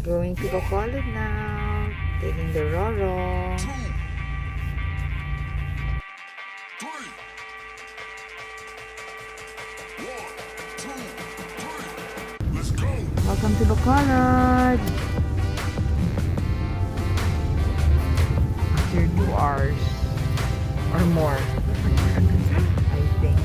Going to Bacolod now. Taking the Roro. Welcome to Bacolod. After 2 hours or more, I think.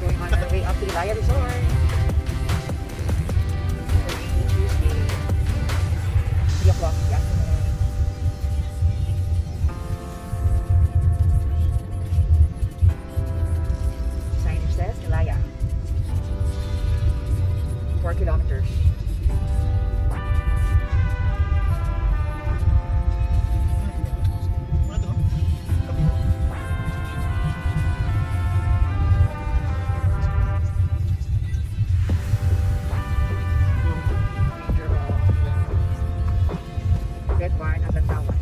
Going on our way up to Ilaya Resort. Tuesday, 3 o'clock in the afternoon. Signage says Ilaya. 4 kilometers. Red Barn at Lantawan.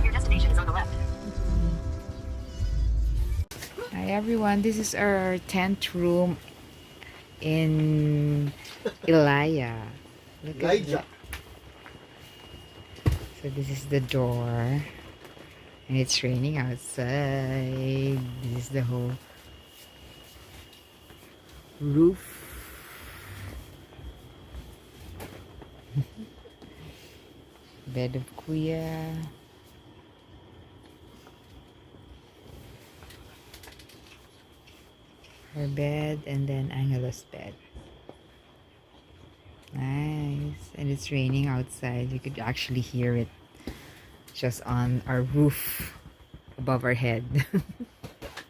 Your destination is on the left. Hi everyone, this is our tent room in Ilaya. Look at that. So this is the door, and it's raining outside. This is the whole roof. Bed of Kuya. Her bed, and then Angelo's bed. Nice. And it's raining outside. You could actually hear it just on our roof above our head.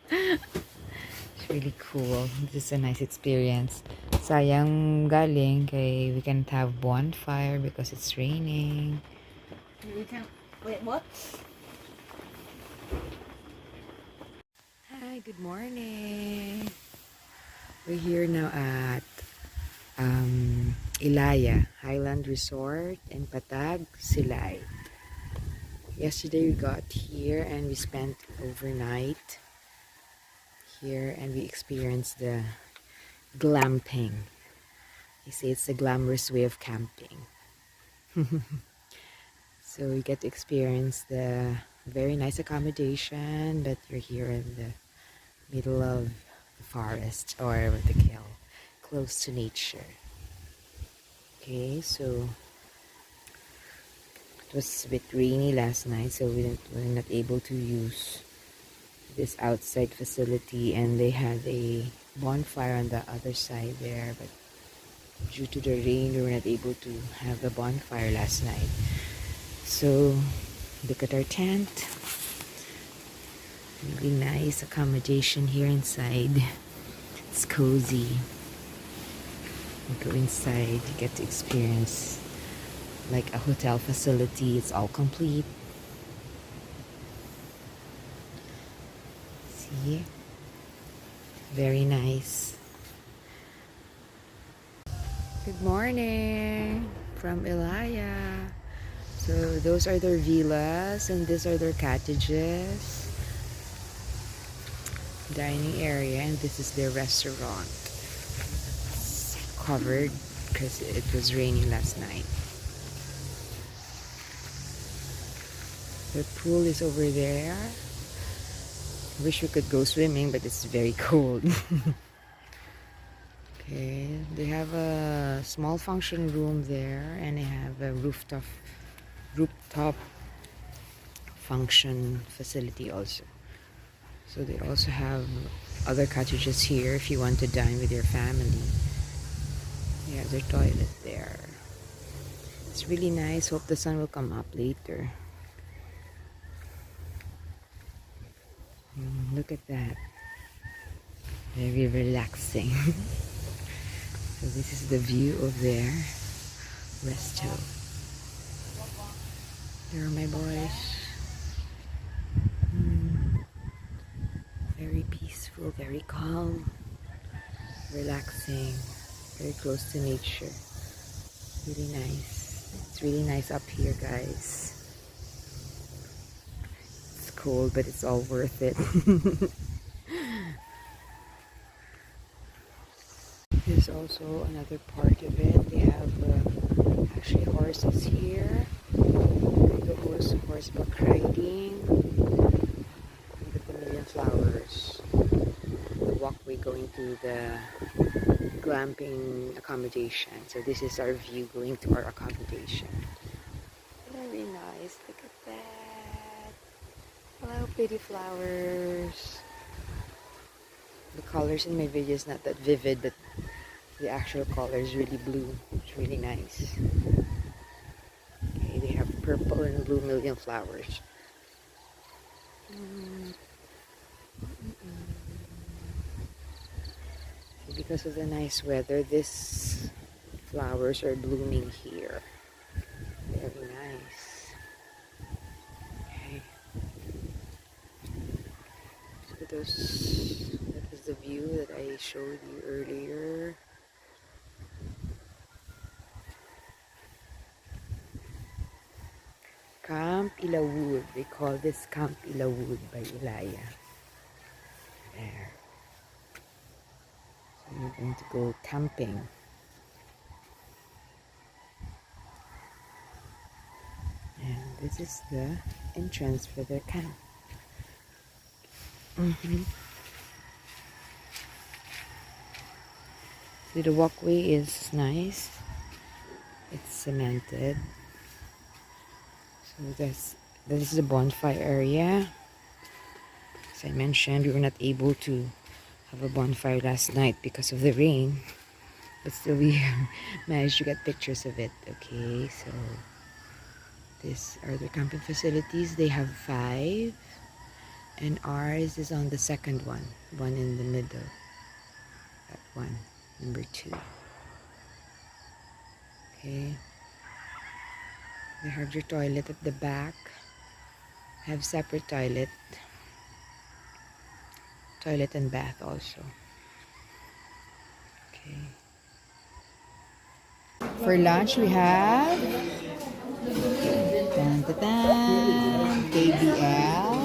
It's really cool. This is a nice experience. Sayang galing kay we can't have bonfire because it's raining. We can wait. What? Hi, good morning. We're here now at Ilaya, Highland Resort in Patag, Silay. Yesterday we got here and we spent overnight here and we experienced the glamping. They say it's a glamorous way of camping. So you get to experience the very nice accommodation, but you're here in the middle of the forest, or what they call close to nature. Okay, so it was a bit rainy last night, so we're not able to use this outside facility, and they had a bonfire on the other side there, but due to the rain we were not able to have the bonfire last night. So look at our tent. Really nice accommodation here inside. It's cozy. You go inside, you get to experience like a hotel facility. It's all complete. See? Very nice. Good morning from Ilaya. So those are their villas and these are their cottages. Dining area, and this is their restaurant. It's covered because it was raining last night. The pool is over there. Wish we could go swimming, but it's very cold. Okay, they have a small function room there, and they have a rooftop function facility also. So they also have other cottages here if you want to dine with your family. They have their toilet there. It's really nice. Hope the sun will come up later. Look at that. Very relaxing. So this is the view of their resto. There are my boys. Very peaceful, very calm, relaxing, very close to nature. Really nice. It's really nice up here, guys. It's cold, but it's all worth it. There's also another part of it. They have actually horses here. The horseback riding. Look at the million flowers. The walkway going to the glamping accommodation. So this is our view going to our accommodation. Very nice. Look at that. Hello, pretty flowers. The colors in my video is not that vivid, but the actual color is really blue. It's really nice. Okay, they have purple and blue million flowers. Because of the nice weather, these flowers are blooming here. Very nice. Okay. Look at those. That was the view that I showed you earlier. Camp Ilawud. They call this Camp Ilawud by Ilaya. There. So we're going to go camping. And this is the entrance for their camp. So the walkway is nice. It's cemented. So this is the bonfire area. As I mentioned, we were not able to have a bonfire last night because of the rain, but still we managed to get pictures of it. Okay, so these are the camping facilities. They have 5, and ours is on the second one in the middle. That one, number 2. Okay. They have your toilet at the back. Have separate toilet and bath also. Okay. For lunch we have KBL.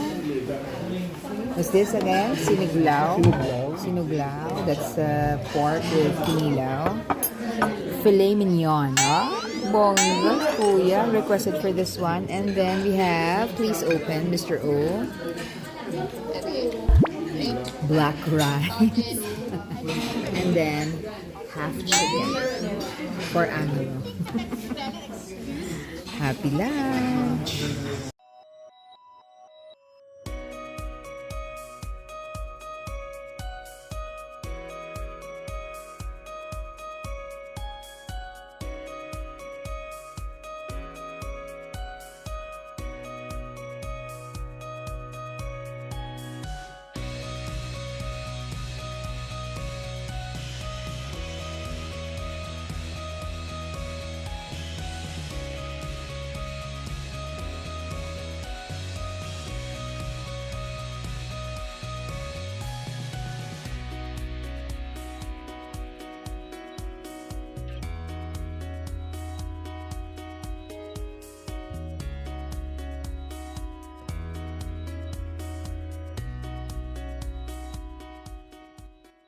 What's this again? Sinuglaw. Sinuglaw. That's pork with kinilaw. filet mignon. Oh, bongga, kuya. Requested for this one. And then we have, please open, Mr. O. Black rice. And then, half chicken. For ano. Happy lunch.